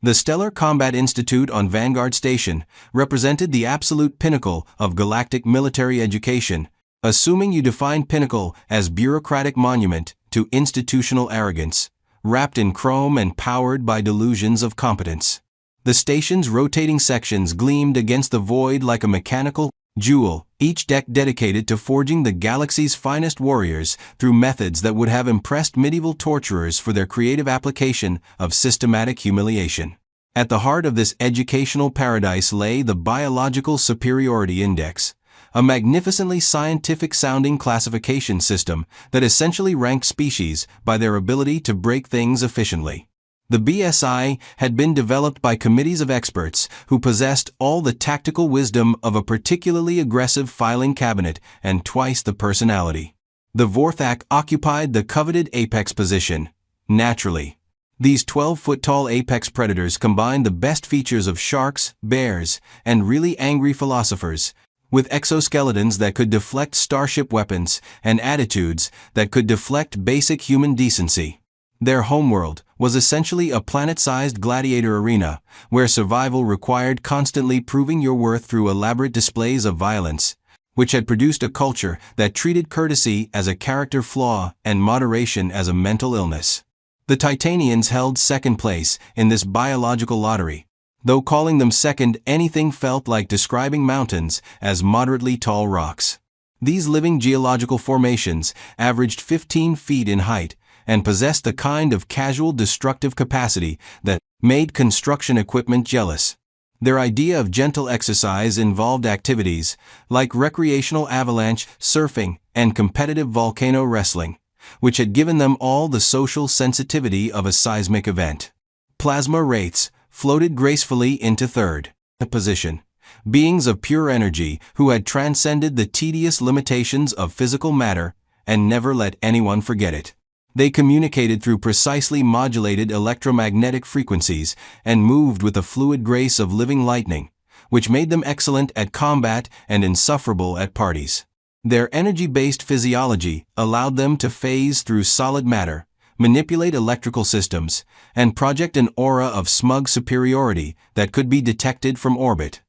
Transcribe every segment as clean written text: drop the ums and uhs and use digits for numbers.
The Stellar Combat Institute on Vanguard Station represented the absolute pinnacle of galactic military education, assuming you define pinnacle as bureaucratic monument to institutional arrogance, wrapped in chrome and powered by delusions of competence. The station's rotating sections gleamed against the void like a mechanical jewel, each deck dedicated to forging the galaxy's finest warriors through methods that would have impressed medieval torturers for their creative application of systematic humiliation. At the heart of this educational paradise lay the Biological Superiority Index, a magnificently scientific-sounding classification system that essentially ranked species by their ability to break things efficiently. The BSI had been developed by committees of experts who possessed all the tactical wisdom of a particularly aggressive filing cabinet and twice the personality. The Vorthak occupied the coveted apex position. Naturally, these 12-foot-tall apex predators combined the best features of sharks, bears, and really angry philosophers, with exoskeletons that could deflect starship weapons and attitudes that could deflect basic human decency. Their homeworld was essentially a planet-sized gladiator arena, where survival required constantly proving your worth through elaborate displays of violence, which had produced a culture that treated courtesy as a character flaw and moderation as a mental illness. The Titanians held second place in this biological lottery, though calling them second anything felt like describing mountains as moderately tall rocks. These living geological formations averaged 15 feet in height, and possessed the kind of casual destructive capacity that made construction equipment jealous. Their idea of gentle exercise involved activities like recreational avalanche surfing and competitive volcano wrestling, which had given them all the social sensitivity of a seismic event. Plasma wraiths floated gracefully into third position, beings of pure energy who had transcended the tedious limitations of physical matter and never let anyone forget it. They communicated through precisely modulated electromagnetic frequencies and moved with the fluid grace of living lightning, which made them excellent at combat and insufferable at parties. Their energy-based physiology allowed them to phase through solid matter, manipulate electrical systems, and project an aura of smug superiority that could be detected from orbit.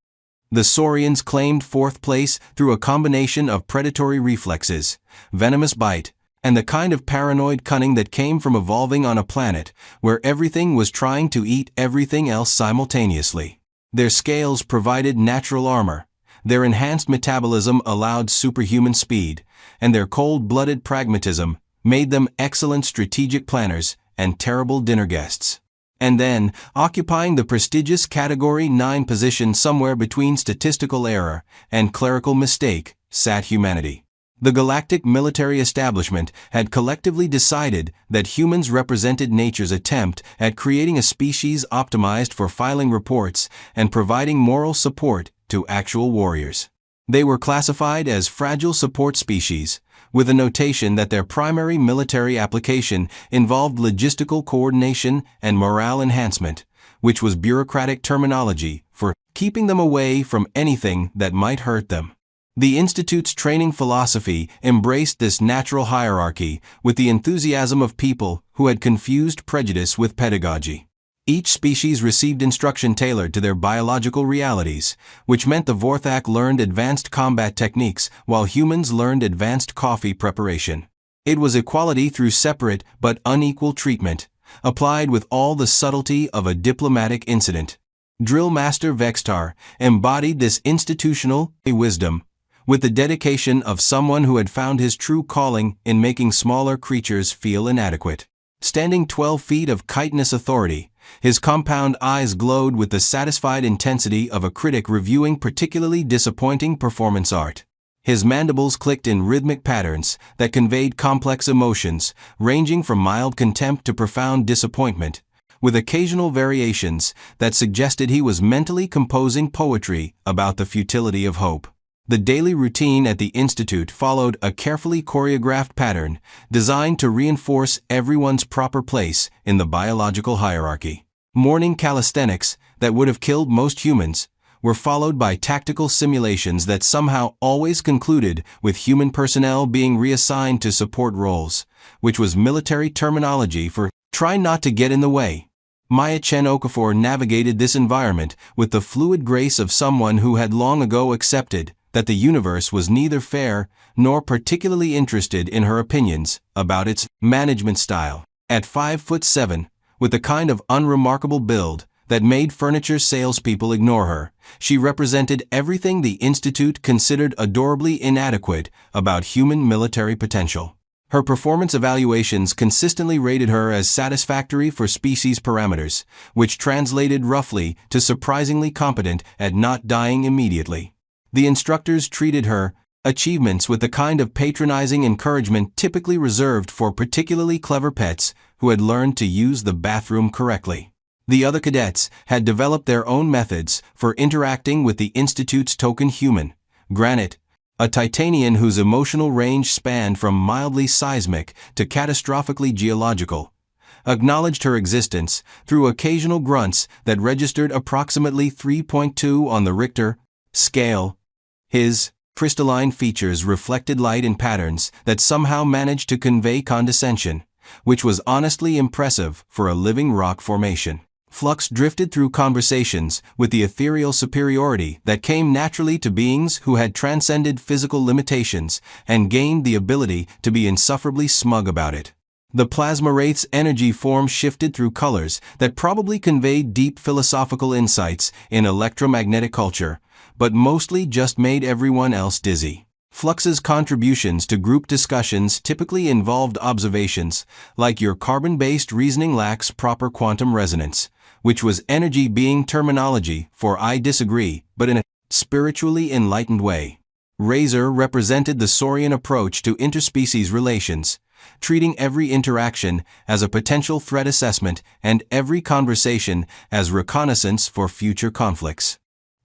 The Saurians claimed fourth place through a combination of predatory reflexes, venomous bite, and the kind of paranoid cunning that came from evolving on a planet where everything was trying to eat everything else simultaneously. Their scales provided natural armor, their enhanced metabolism allowed superhuman speed, and their cold-blooded pragmatism made them excellent strategic planners and terrible dinner guests. And then, occupying the prestigious Category 9 position somewhere between statistical error and clerical mistake, sat humanity. The galactic military establishment had collectively decided that humans represented nature's attempt at creating a species optimized for filing reports and providing moral support to actual warriors. They were classified as fragile support species, with a notation that their primary military application involved logistical coordination and morale enhancement, which was bureaucratic terminology for keeping them away from anything that might hurt them. The Institute's training philosophy embraced this natural hierarchy with the enthusiasm of people who had confused prejudice with pedagogy. Each species received instruction tailored to their biological realities, which meant the Vorthak learned advanced combat techniques while humans learned advanced coffee preparation. It was equality through separate but unequal treatment, applied with all the subtlety of a diplomatic incident. Drillmaster Vextar embodied this institutional wisdom, with the dedication of someone who had found his true calling in making smaller creatures feel inadequate. Standing 12 feet of chitinous authority, his compound eyes glowed with the satisfied intensity of a critic reviewing particularly disappointing performance art. His mandibles clicked in rhythmic patterns that conveyed complex emotions, ranging from mild contempt to profound disappointment, with occasional variations that suggested he was mentally composing poetry about the futility of hope. The daily routine at the Institute followed a carefully choreographed pattern designed to reinforce everyone's proper place in the biological hierarchy. Morning calisthenics that would have killed most humans were followed by tactical simulations that somehow always concluded with human personnel being reassigned to support roles, which was military terminology for "try not to get in the way." Maya Chen Okafor navigated this environment with the fluid grace of someone who had long ago accepted that the universe was neither fair nor particularly interested in her opinions about its management style. At 5'7", with the kind of unremarkable build that made furniture salespeople ignore her, she represented everything the Institute considered adorably inadequate about human military potential. Her performance evaluations consistently rated her as satisfactory for species parameters, which translated roughly to surprisingly competent at not dying immediately. The instructors treated her achievements with the kind of patronizing encouragement typically reserved for particularly clever pets who had learned to use the bathroom correctly. The other cadets had developed their own methods for interacting with the Institute's token human, Granite, a Titanian whose emotional range spanned from mildly seismic to catastrophically geological, acknowledged her existence through occasional grunts that registered approximately 3.2 on the Richter scale. His crystalline features reflected light in patterns that somehow managed to convey condescension, which was honestly impressive for a living rock formation. Flux drifted through conversations with the ethereal superiority that came naturally to beings who had transcended physical limitations and gained the ability to be insufferably smug about it. The plasma wraith's energy form shifted through colors that probably conveyed deep philosophical insights in electromagnetic culture, but mostly just made everyone else dizzy. Flux's contributions to group discussions typically involved observations like your carbon-based reasoning lacks proper quantum resonance, which was energy being terminology for I disagree, but in a spiritually enlightened way. Razor represented the Saurian approach to interspecies relations, treating every interaction as a potential threat assessment and every conversation as reconnaissance for future conflicts.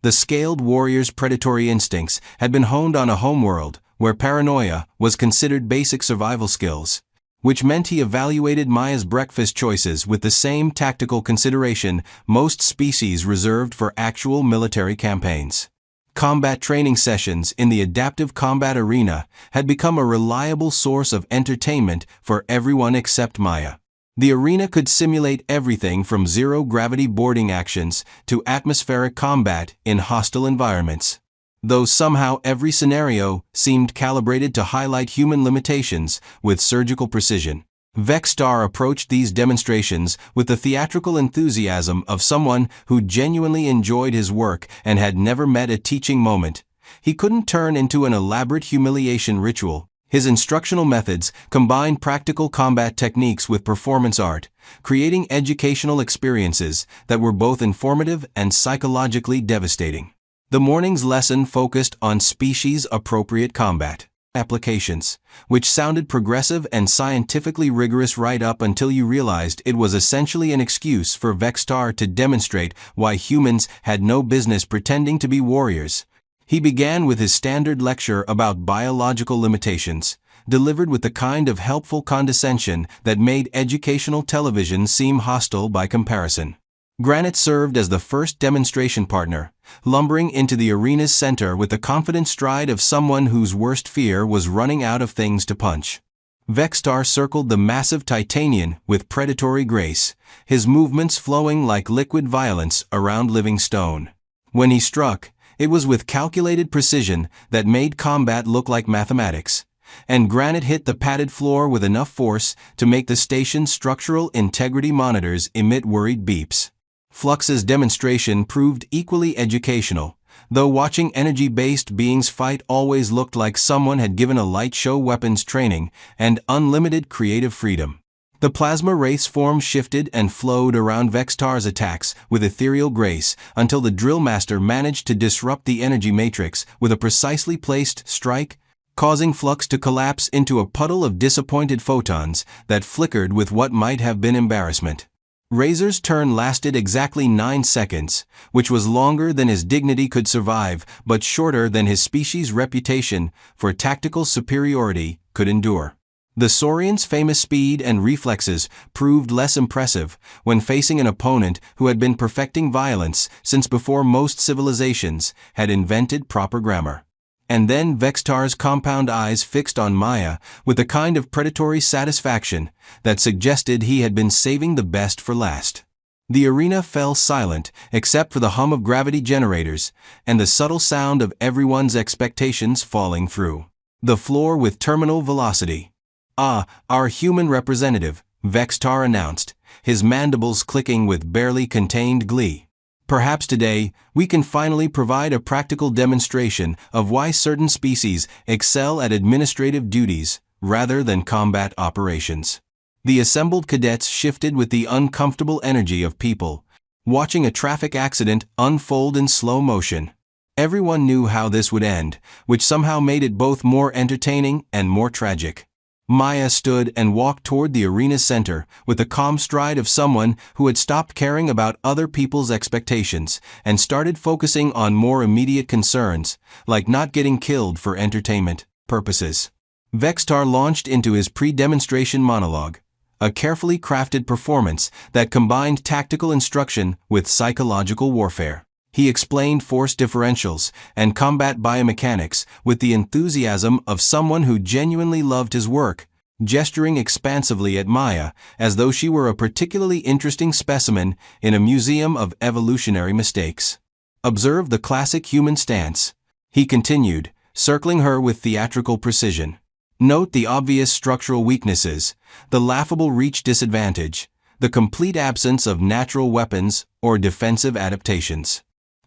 The scaled warrior's predatory instincts had been honed on a homeworld where paranoia was considered basic survival skills, which meant he evaluated Maya's breakfast choices with the same tactical consideration most species reserved for actual military campaigns. Combat training sessions in the adaptive combat arena had become a reliable source of entertainment for everyone except Maya. The arena could simulate everything from zero-gravity boarding actions to atmospheric combat in hostile environments. Though somehow every scenario seemed calibrated to highlight human limitations with surgical precision, Vexstar approached these demonstrations with the theatrical enthusiasm of someone who genuinely enjoyed his work and had never met a teaching moment. He couldn't turn into an elaborate humiliation ritual. His instructional methods combined practical combat techniques with performance art, creating educational experiences that were both informative and psychologically devastating. The morning's lesson focused on species-appropriate combat applications, which sounded progressive and scientifically rigorous right up until you realized it was essentially an excuse for Vexstar to demonstrate why humans had no business pretending to be warriors. He began with his standard lecture about biological limitations, delivered with the kind of helpful condescension that made educational television seem hostile by comparison. Granite served as the first demonstration partner, lumbering into the arena's center with the confident stride of someone whose worst fear was running out of things to punch. Vexstar circled the massive Titanian with predatory grace, his movements flowing like liquid violence around living stone. When he struck, it was with calculated precision that made combat look like mathematics, and Granite hit the padded floor with enough force to make the station's structural integrity monitors emit worried beeps. Flux's demonstration proved equally educational, though watching energy-based beings fight always looked like someone had given a light show weapons training and unlimited creative freedom. The plasma wraith's form shifted and flowed around Vexstar's attacks with ethereal grace until the Drillmaster managed to disrupt the energy matrix with a precisely placed strike, causing Flux to collapse into a puddle of disappointed photons that flickered with what might have been embarrassment. Razor's turn lasted exactly 9 seconds, which was longer than his dignity could survive, but shorter than his species' reputation for tactical superiority could endure. The Saurian's famous speed and reflexes proved less impressive when facing an opponent who had been perfecting violence since before most civilizations had invented proper grammar. And then Vexstar's compound eyes fixed on Maya with a kind of predatory satisfaction that suggested he had been saving the best for last. The arena fell silent, except for the hum of gravity generators, and the subtle sound of everyone's expectations falling through the floor with terminal velocity. "Ah, our human representative," Vextar announced, his mandibles clicking with barely contained glee. "Perhaps today, we can finally provide a practical demonstration of why certain species excel at administrative duties rather than combat operations." The assembled cadets shifted with the uncomfortable energy of people watching a traffic accident unfold in slow motion. Everyone knew how this would end, which somehow made it both more entertaining and more tragic. Maya stood and walked toward the arena's center with the calm stride of someone who had stopped caring about other people's expectations and started focusing on more immediate concerns, like not getting killed for entertainment purposes. Vextar launched into his pre-demonstration monologue, a carefully crafted performance that combined tactical instruction with psychological warfare. He explained force differentials and combat biomechanics with the enthusiasm of someone who genuinely loved his work, gesturing expansively at Maya as though she were a particularly interesting specimen in a museum of evolutionary mistakes. "Observe the classic human stance," he continued, circling her with theatrical precision. "Note the obvious structural weaknesses, the laughable reach disadvantage, the complete absence of natural weapons or defensive adaptations.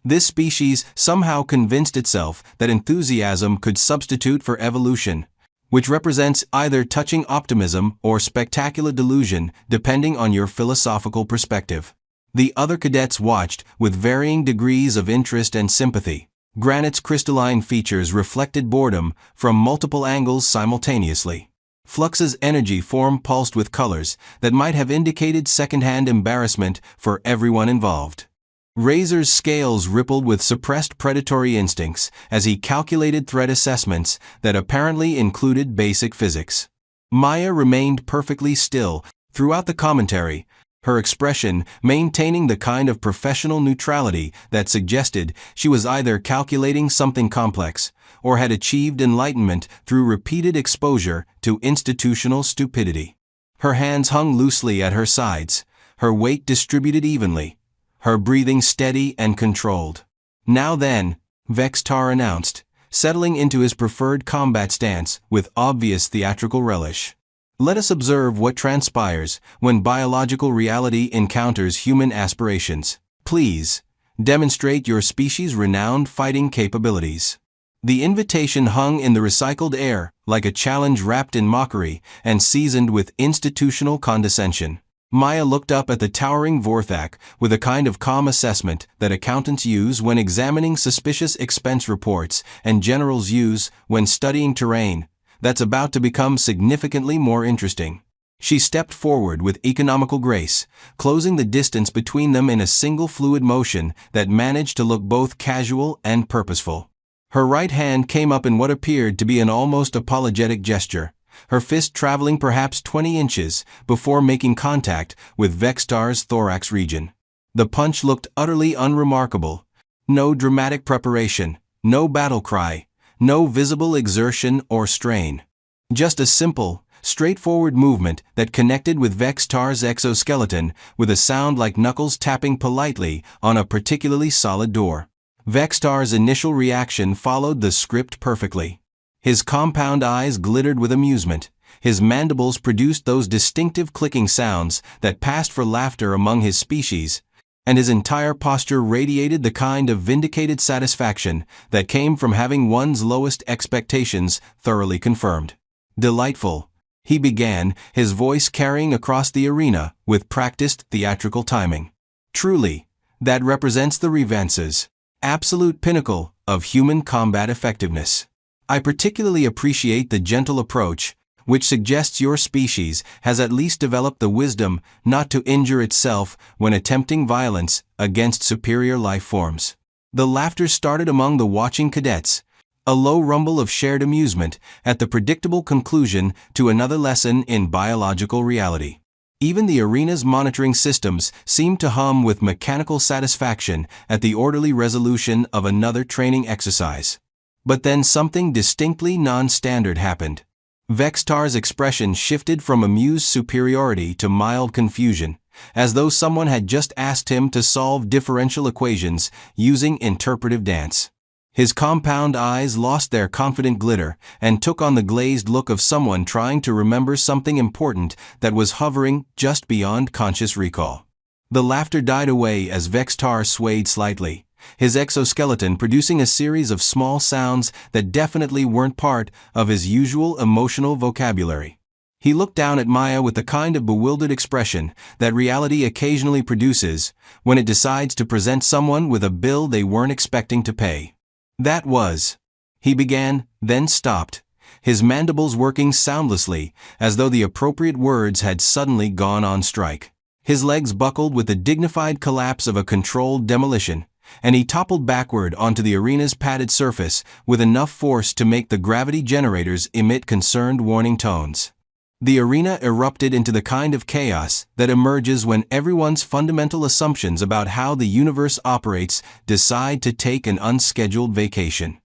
This species somehow convinced itself that enthusiasm could substitute for evolution, which represents either touching optimism or spectacular delusion depending on your philosophical perspective." The other cadets watched with varying degrees of interest and sympathy. Granite's crystalline features reflected boredom from multiple angles simultaneously. Flux's energy form pulsed with colors that might have indicated secondhand embarrassment for everyone involved. Razor's scales rippled with suppressed predatory instincts as he calculated threat assessments that apparently included basic physics. Maya remained perfectly still throughout the commentary, her expression maintaining the kind of professional neutrality that suggested she was either calculating something complex or had achieved enlightenment through repeated exposure to institutional stupidity. Her hands hung loosely at her sides, her weight distributed evenly, her breathing steady and controlled. "Now then," Vextar announced, settling into his preferred combat stance with obvious theatrical relish. "Let us observe what transpires when biological reality encounters human aspirations. Please, demonstrate your species' renowned fighting capabilities." The invitation hung in the recycled air like a challenge wrapped in mockery and seasoned with institutional condescension. Maya looked up at the towering Vorthak with a kind of calm assessment that accountants use when examining suspicious expense reports and generals use when studying terrain that's about to become significantly more interesting. She stepped forward with economical grace, closing the distance between them in a single fluid motion that managed to look both casual and purposeful. Her right hand came up in what appeared to be an almost apologetic gesture, her fist traveling perhaps 20 inches before making contact with Vextar's thorax region. The punch looked utterly unremarkable. No dramatic preparation, no battle cry, no visible exertion or strain. Just a simple, straightforward movement that connected with Vextar's exoskeleton with a sound like knuckles tapping politely on a particularly solid door. Vextar's initial reaction followed the script perfectly. His compound eyes glittered with amusement, his mandibles produced those distinctive clicking sounds that passed for laughter among his species, and his entire posture radiated the kind of vindicated satisfaction that came from having one's lowest expectations thoroughly confirmed. "Delightful," he began, his voice carrying across the arena with practiced theatrical timing. "Truly, that represents the Revance's absolute pinnacle of human combat effectiveness. I particularly appreciate the gentle approach, which suggests your species has at least developed the wisdom not to injure itself when attempting violence against superior life forms." The laughter started among the watching cadets, a low rumble of shared amusement at the predictable conclusion to another lesson in biological reality. Even the arena's monitoring systems seemed to hum with mechanical satisfaction at the orderly resolution of another training exercise. But then something distinctly non-standard happened. Vextar's expression shifted from amused superiority to mild confusion, as though someone had just asked him to solve differential equations using interpretive dance. His compound eyes lost their confident glitter and took on the glazed look of someone trying to remember something important that was hovering just beyond conscious recall. The laughter died away as Vextar swayed slightly, his exoskeleton producing a series of small sounds that definitely weren't part of his usual emotional vocabulary. He looked down at Maya with the kind of bewildered expression that reality occasionally produces when it decides to present someone with a bill they weren't expecting to pay. "That was," he began, then stopped, his mandibles working soundlessly as though the appropriate words had suddenly gone on strike. His legs buckled with the dignified collapse of a controlled demolition, and he toppled backward onto the arena's padded surface with enough force to make the gravity generators emit concerned warning tones. The arena erupted into the kind of chaos that emerges when everyone's fundamental assumptions about how the universe operates decide to take an unscheduled vacation.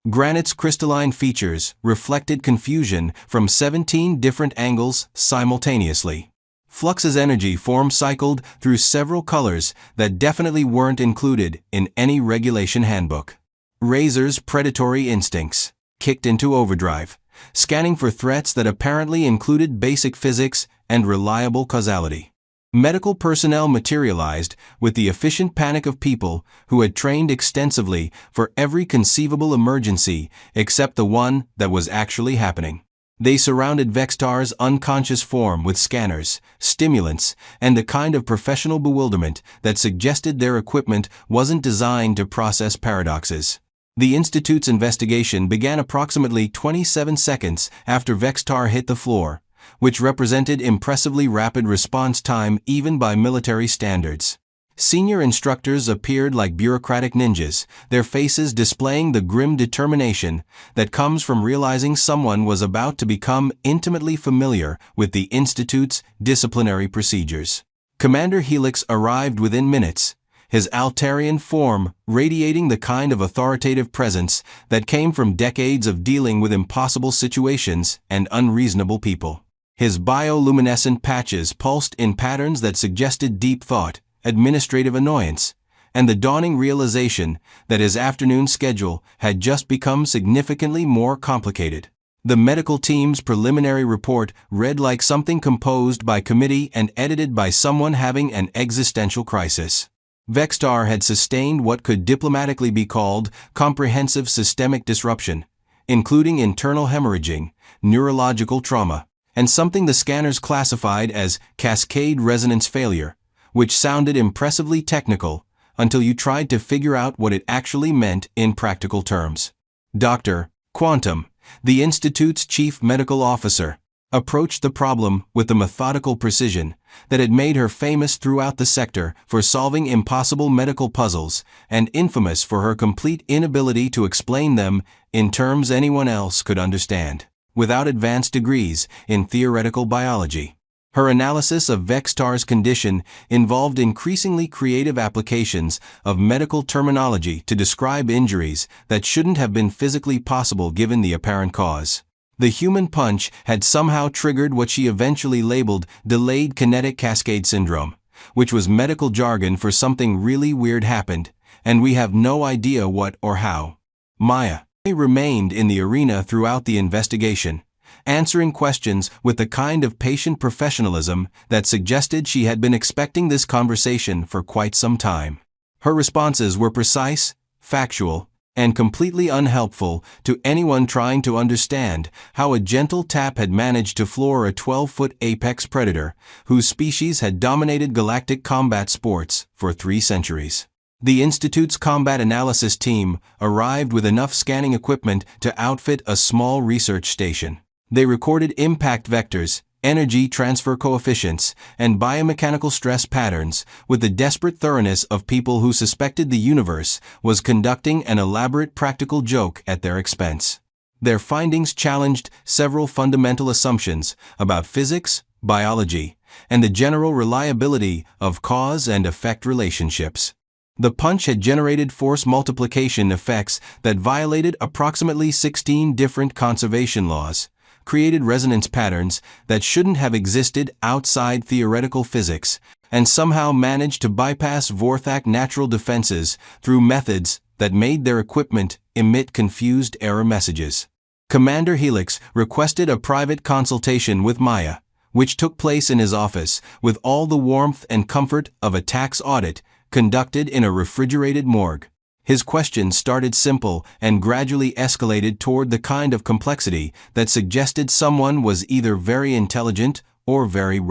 Granite's crystalline features reflected confusion from 17 different angles simultaneously. Flux's energy form cycled through several colors that definitely weren't included in any regulation handbook. Razor's predatory instincts kicked into overdrive, scanning for threats that apparently included basic physics and reliable causality. Medical personnel materialized with the efficient panic of people who had trained extensively for every conceivable emergency except the one that was actually happening. They surrounded Vextar's unconscious form with scanners, stimulants, and a kind of professional bewilderment that suggested their equipment wasn't designed to process paradoxes. The Institute's investigation began approximately 27 seconds after Vextar hit the floor, which represented impressively rapid response time even by military standards. Senior instructors appeared like bureaucratic ninjas, their faces displaying the grim determination that comes from realizing someone was about to become intimately familiar with the Institute's disciplinary procedures. Commander Helix arrived within minutes, his Altarian form radiating the kind of authoritative presence that came from decades of dealing with impossible situations and unreasonable people. His bioluminescent patches pulsed in patterns that suggested deep thought, administrative annoyance, and the dawning realization that his afternoon schedule had just become significantly more complicated. The medical team's preliminary report read like something composed by committee and edited by someone having an existential crisis. Vextar had sustained what could diplomatically be called comprehensive systemic disruption, including internal hemorrhaging, neurological trauma, and something the scanners classified as cascade resonance failure, which sounded impressively technical until you tried to figure out what it actually meant in practical terms. Dr. Quantum, the Institute's chief medical officer, approached the problem with the methodical precision that had made her famous throughout the sector for solving impossible medical puzzles and infamous for her complete inability to explain them in terms anyone else could understand. Without advanced degrees in theoretical biology, her analysis of Vextar's condition involved increasingly creative applications of medical terminology to describe injuries that shouldn't have been physically possible given the apparent cause. The human punch had somehow triggered what she eventually labeled delayed kinetic cascade syndrome, which was medical jargon for something really weird happened, and we have no idea what or how. Maya remained in the arena throughout the investigation, answering questions with the kind of patient professionalism that suggested she had been expecting this conversation for quite some time. Her responses were precise, factual, and completely unhelpful to anyone trying to understand how a gentle tap had managed to floor a 12-foot apex predator whose species had dominated galactic combat sports for 3 centuries. The Institute's combat analysis team arrived with enough scanning equipment to outfit a small research station. They recorded impact vectors, energy transfer coefficients, and biomechanical stress patterns with the desperate thoroughness of people who suspected the universe was conducting an elaborate practical joke at their expense. Their findings challenged several fundamental assumptions about physics, biology, and the general reliability of cause and effect relationships. The punch had generated force multiplication effects that violated approximately 16 different conservation laws, created resonance patterns that shouldn't have existed outside theoretical physics, and somehow managed to bypass Vorthak natural defenses through methods that made their equipment emit confused error messages. Commander Helix requested a private consultation with Maya, which took place in his office with all the warmth and comfort of a tax audit conducted in a refrigerated morgue. His questions started simple and gradually escalated toward the kind of complexity that suggested someone was either very intelligent or very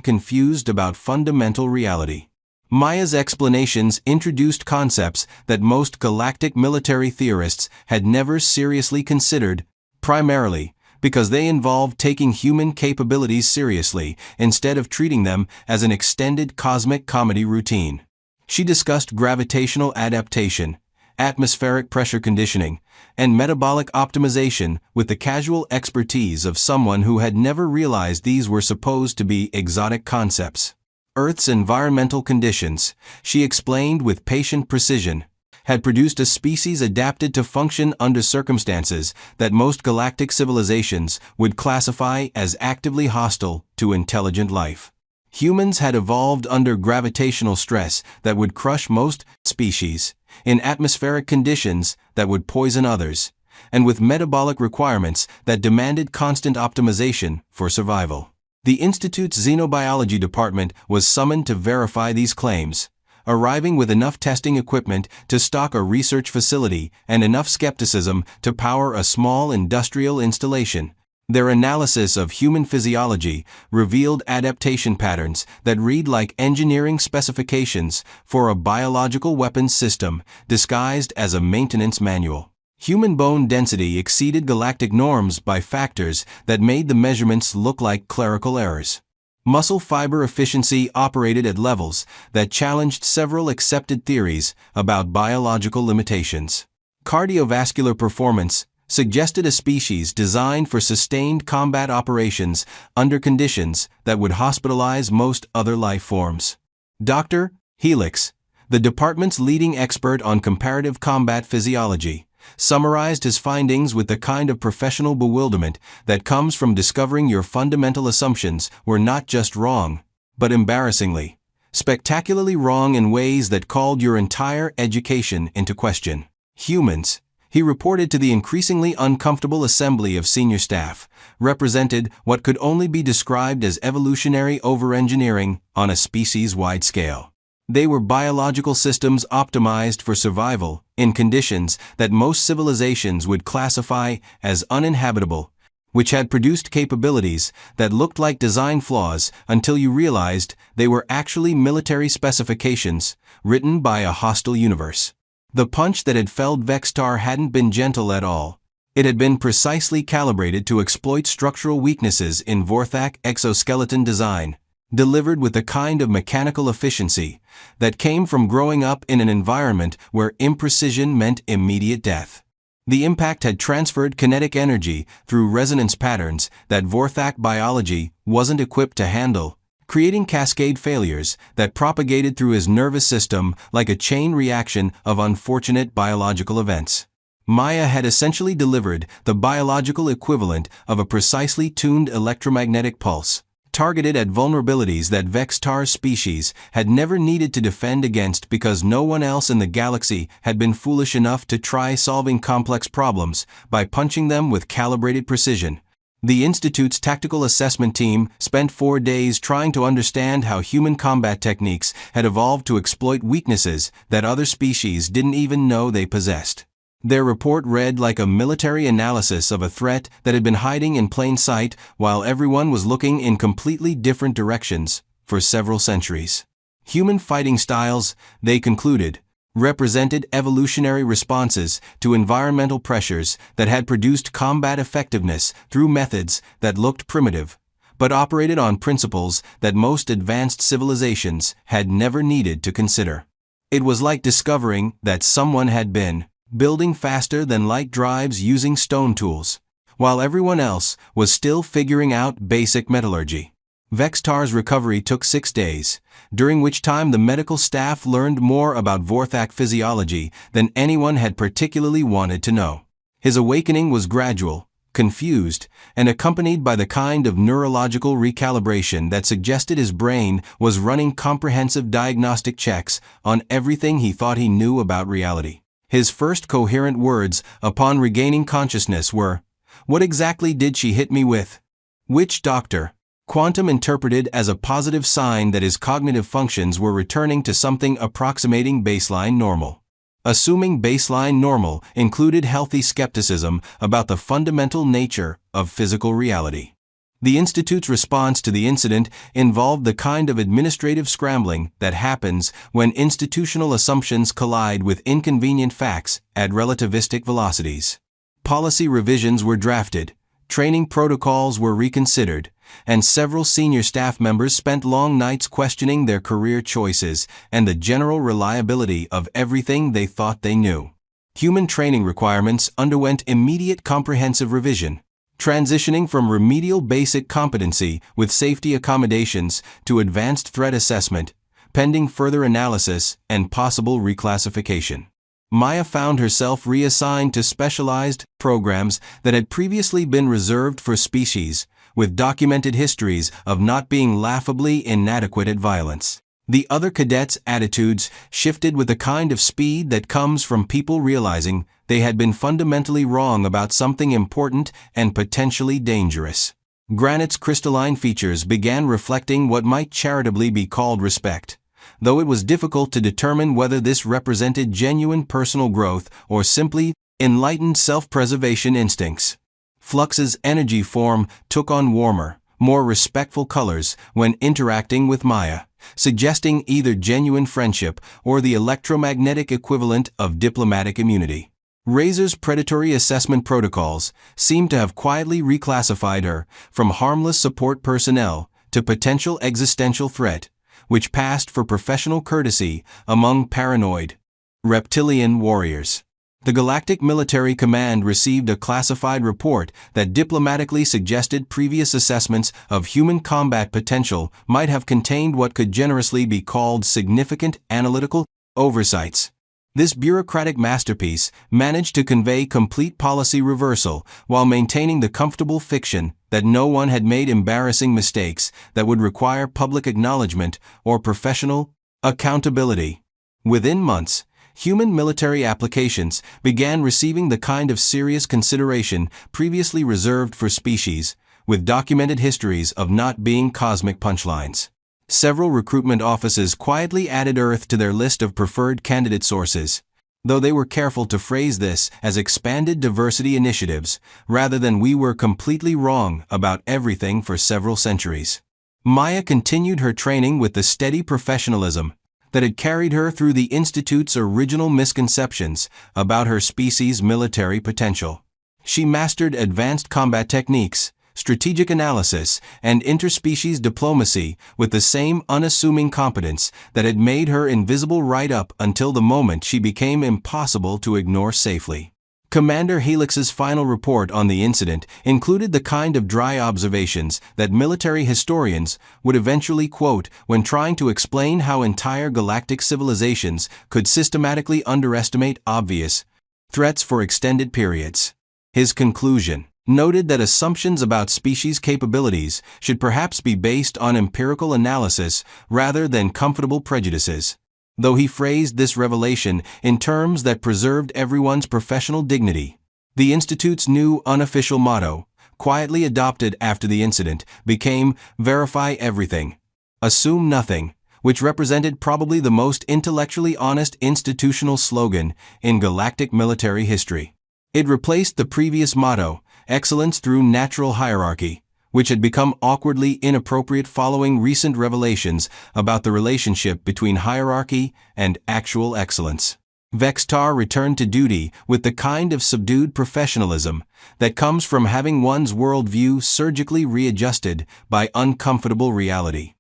confused about fundamental reality. Maya's explanations introduced concepts that most galactic military theorists had never seriously considered, primarily because they involved taking human capabilities seriously instead of treating them as an extended cosmic comedy routine. She discussed gravitational adaptation, atmospheric pressure conditioning, and metabolic optimization with the casual expertise of someone who had never realized these were supposed to be exotic concepts. Earth's environmental conditions, she explained with patient precision, had produced a species adapted to function under circumstances that most galactic civilizations would classify as actively hostile to intelligent life. Humans had evolved under gravitational stress that would crush most species, in atmospheric conditions that would poison others, and with metabolic requirements that demanded constant optimization for survival. The Institute's Xenobiology department was summoned to verify these claims, arriving with enough testing equipment to stock a research facility and enough skepticism to power a small industrial installation. Their analysis of human physiology revealed adaptation patterns that read like engineering specifications for a biological weapons system disguised as a maintenance manual. Human bone density exceeded galactic norms by factors that made the measurements look like clerical errors. Muscle fiber efficiency operated at levels that challenged several accepted theories about biological limitations. Cardiovascular performance suggested a species designed for sustained combat operations under conditions that would hospitalize most other life forms. Dr. Helix, the department's leading expert on comparative combat physiology, summarized his findings with the kind of professional bewilderment that comes from discovering your fundamental assumptions were not just wrong, but embarrassingly, spectacularly wrong in ways that called your entire education into question. Humans, he reported to the increasingly uncomfortable assembly of senior staff, represented what could only be described as evolutionary overengineering on a species-wide scale. They were biological systems optimized for survival in conditions that most civilizations would classify as uninhabitable, which had produced capabilities that looked like design flaws until you realized they were actually military specifications written by a hostile universe. The punch that had felled Vextar hadn't been gentle at all. It had been precisely calibrated to exploit structural weaknesses in Vorthak exoskeleton design, delivered with the kind of mechanical efficiency that came from growing up in an environment where imprecision meant immediate death. The impact had transferred kinetic energy through resonance patterns that Vorthak biology wasn't equipped to handle, creating cascade failures that propagated through his nervous system like a chain reaction of unfortunate biological events. Maya had essentially delivered the biological equivalent of a precisely tuned electromagnetic pulse, targeted at vulnerabilities that Vextar's species had never needed to defend against because no one else in the galaxy had been foolish enough to try solving complex problems by punching them with calibrated precision. The Institute's tactical assessment team spent 4 days trying to understand how human combat techniques had evolved to exploit weaknesses that other species didn't even know they possessed. Their report read like a military analysis of a threat that had been hiding in plain sight while everyone was looking in completely different directions for several centuries. Human fighting styles, they concluded, represented evolutionary responses to environmental pressures that had produced combat effectiveness through methods that looked primitive, but operated on principles that most advanced civilizations had never needed to consider. It was like discovering that someone had been building faster than light drives using stone tools, while everyone else was still figuring out basic metallurgy. Vextar's recovery took 6 days, during which time the medical staff learned more about Vorthak physiology than anyone had particularly wanted to know. His awakening was gradual, confused, and accompanied by the kind of neurological recalibration that suggested his brain was running comprehensive diagnostic checks on everything he thought he knew about reality. His first coherent words upon regaining consciousness were, "What exactly did she hit me with?" Which doctor? Quantum interpreted as a positive sign that his cognitive functions were returning to something approximating baseline normal. Assuming baseline normal included healthy skepticism about the fundamental nature of physical reality. The Institute's response to the incident involved the kind of administrative scrambling that happens when institutional assumptions collide with inconvenient facts at relativistic velocities. Policy revisions were drafted, training protocols were reconsidered, and several senior staff members spent long nights questioning their career choices and the general reliability of everything they thought they knew. Human training requirements underwent immediate comprehensive revision, transitioning from remedial basic competency with safety accommodations to advanced threat assessment, pending further analysis and possible reclassification. Maya found herself reassigned to specialized programs that had previously been reserved for species, with documented histories of not being laughably inadequate at violence. The other cadets' attitudes shifted with the kind of speed that comes from people realizing they had been fundamentally wrong about something important and potentially dangerous. Granite's crystalline features began reflecting what might charitably be called respect, though it was difficult to determine whether this represented genuine personal growth or simply enlightened self-preservation instincts. Flux's energy form took on warmer, more respectful colors when interacting with Maya, suggesting either genuine friendship or the electromagnetic equivalent of diplomatic immunity. Razor's predatory assessment protocols seemed to have quietly reclassified her from harmless support personnel to potential existential threat, which passed for professional courtesy among paranoid reptilian warriors. The Galactic Military Command received a classified report that diplomatically suggested previous assessments of human combat potential might have contained what could generously be called significant analytical oversights. This bureaucratic masterpiece managed to convey complete policy reversal while maintaining the comfortable fiction that no one had made embarrassing mistakes that would require public acknowledgement or professional accountability. Within months, human military applications began receiving the kind of serious consideration previously reserved for species, with documented histories of not being cosmic punchlines. Several recruitment offices quietly added Earth to their list of preferred candidate sources, though they were careful to phrase this as expanded diversity initiatives, rather than "we were completely wrong about everything for several centuries." Maya continued her training with the steady professionalism that had carried her through the Institute's original misconceptions about her species' military potential. She mastered advanced combat techniques, strategic analysis, and interspecies diplomacy with the same unassuming competence that had made her invisible right up until the moment she became impossible to ignore safely. Commander Helix's final report on the incident included the kind of dry observations that military historians would eventually quote when trying to explain how entire galactic civilizations could systematically underestimate obvious threats for extended periods. His conclusion noted that assumptions about species capabilities should perhaps be based on empirical analysis rather than comfortable prejudices. Though he phrased this revelation in terms that preserved everyone's professional dignity, the Institute's new unofficial motto, quietly adopted after the incident, became "Verify everything, assume nothing," which represented probably the most intellectually honest institutional slogan in galactic military history. It replaced the previous motto, "Excellence through natural hierarchy," which had become awkwardly inappropriate following recent revelations about the relationship between hierarchy and actual excellence. Vextar returned to duty with the kind of subdued professionalism that comes from having one's worldview surgically readjusted by uncomfortable reality.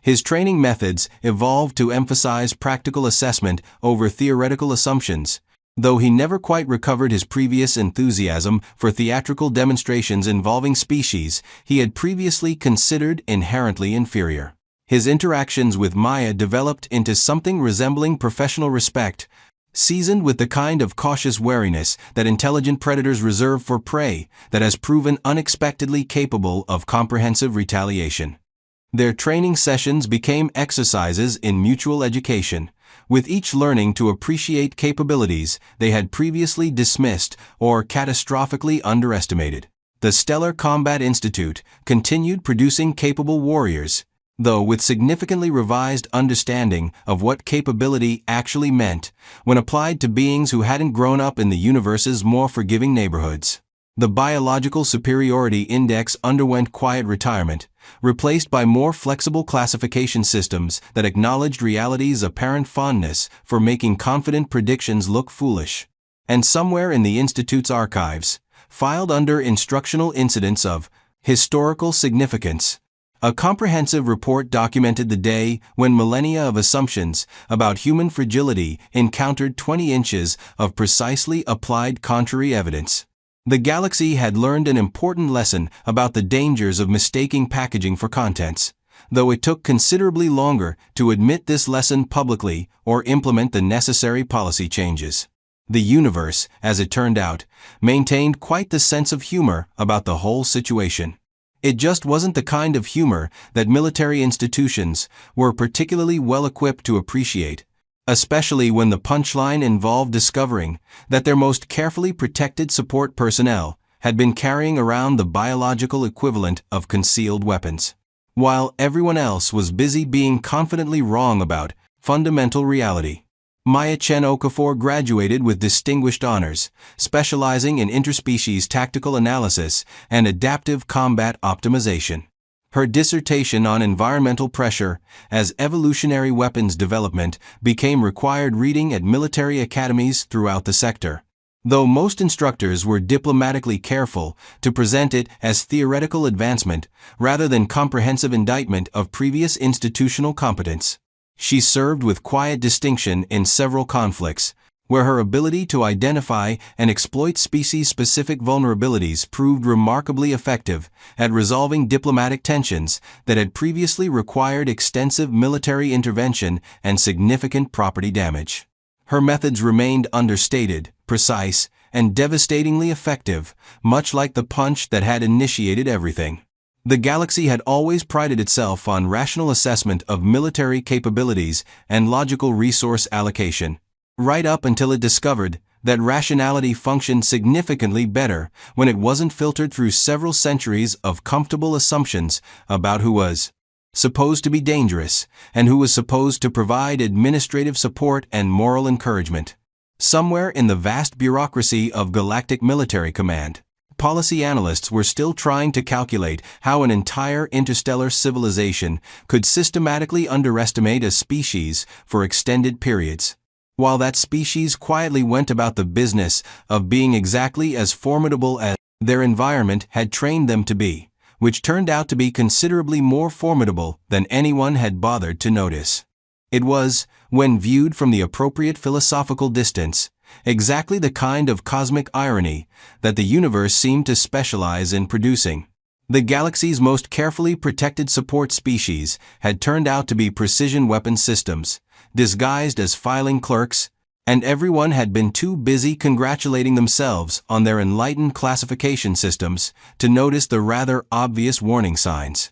His training methods evolved to emphasize practical assessment over theoretical assumptions, though he never quite recovered his previous enthusiasm for theatrical demonstrations involving species he had previously considered inherently inferior. His interactions with Maya developed into something resembling professional respect, seasoned with the kind of cautious wariness that intelligent predators reserve for prey that has proven unexpectedly capable of comprehensive retaliation. Their training sessions became exercises in mutual education, with each learning to appreciate capabilities they had previously dismissed or catastrophically underestimated. The Stellar Combat Institute continued producing capable warriors, though with significantly revised understanding of what capability actually meant when applied to beings who hadn't grown up in the universe's more forgiving neighborhoods. The Biological Superiority Index underwent quiet retirement, replaced by more flexible classification systems that acknowledged reality's apparent fondness for making confident predictions look foolish. And somewhere in the Institute's archives, filed under Instructional Incidents of Historical Significance, a comprehensive report documented the day when millennia of assumptions about human fragility encountered 20 inches of precisely applied contrary evidence. The galaxy had learned an important lesson about the dangers of mistaking packaging for contents, though it took considerably longer to admit this lesson publicly or implement the necessary policy changes. The universe, as it turned out, maintained quite the sense of humor about the whole situation. It just wasn't the kind of humor that military institutions were particularly well equipped to appreciate, especially when the punchline involved discovering that their most carefully protected support personnel had been carrying around the biological equivalent of concealed weapons, while everyone else was busy being confidently wrong about fundamental reality. Maya Chen Okafor graduated with distinguished honors, specializing in interspecies tactical analysis and adaptive combat optimization. Her dissertation on environmental pressure as evolutionary weapons development became required reading at military academies throughout the sector, though most instructors were diplomatically careful to present it as theoretical advancement rather than comprehensive indictment of previous institutional competence. She served with quiet distinction in several conflicts, where her ability to identify and exploit species-specific vulnerabilities proved remarkably effective at resolving diplomatic tensions that had previously required extensive military intervention and significant property damage. Her methods remained understated, precise, and devastatingly effective, much like the punch that had initiated everything. The galaxy had always prided itself on rational assessment of military capabilities and logical resource allocation, right up until it discovered that rationality functioned significantly better when it wasn't filtered through several centuries of comfortable assumptions about who was supposed to be dangerous and who was supposed to provide administrative support and moral encouragement. Somewhere in the vast bureaucracy of Galactic Military Command, policy analysts were still trying to calculate how an entire interstellar civilization could systematically underestimate a species for extended periods, while that species quietly went about the business of being exactly as formidable as their environment had trained them to be, which turned out to be considerably more formidable than anyone had bothered to notice. It was, when viewed from the appropriate philosophical distance, exactly the kind of cosmic irony that the universe seemed to specialize in producing. The galaxy's most carefully protected support species had turned out to be precision weapon systems, disguised as filing clerks, and everyone had been too busy congratulating themselves on their enlightened classification systems to notice the rather obvious warning signs.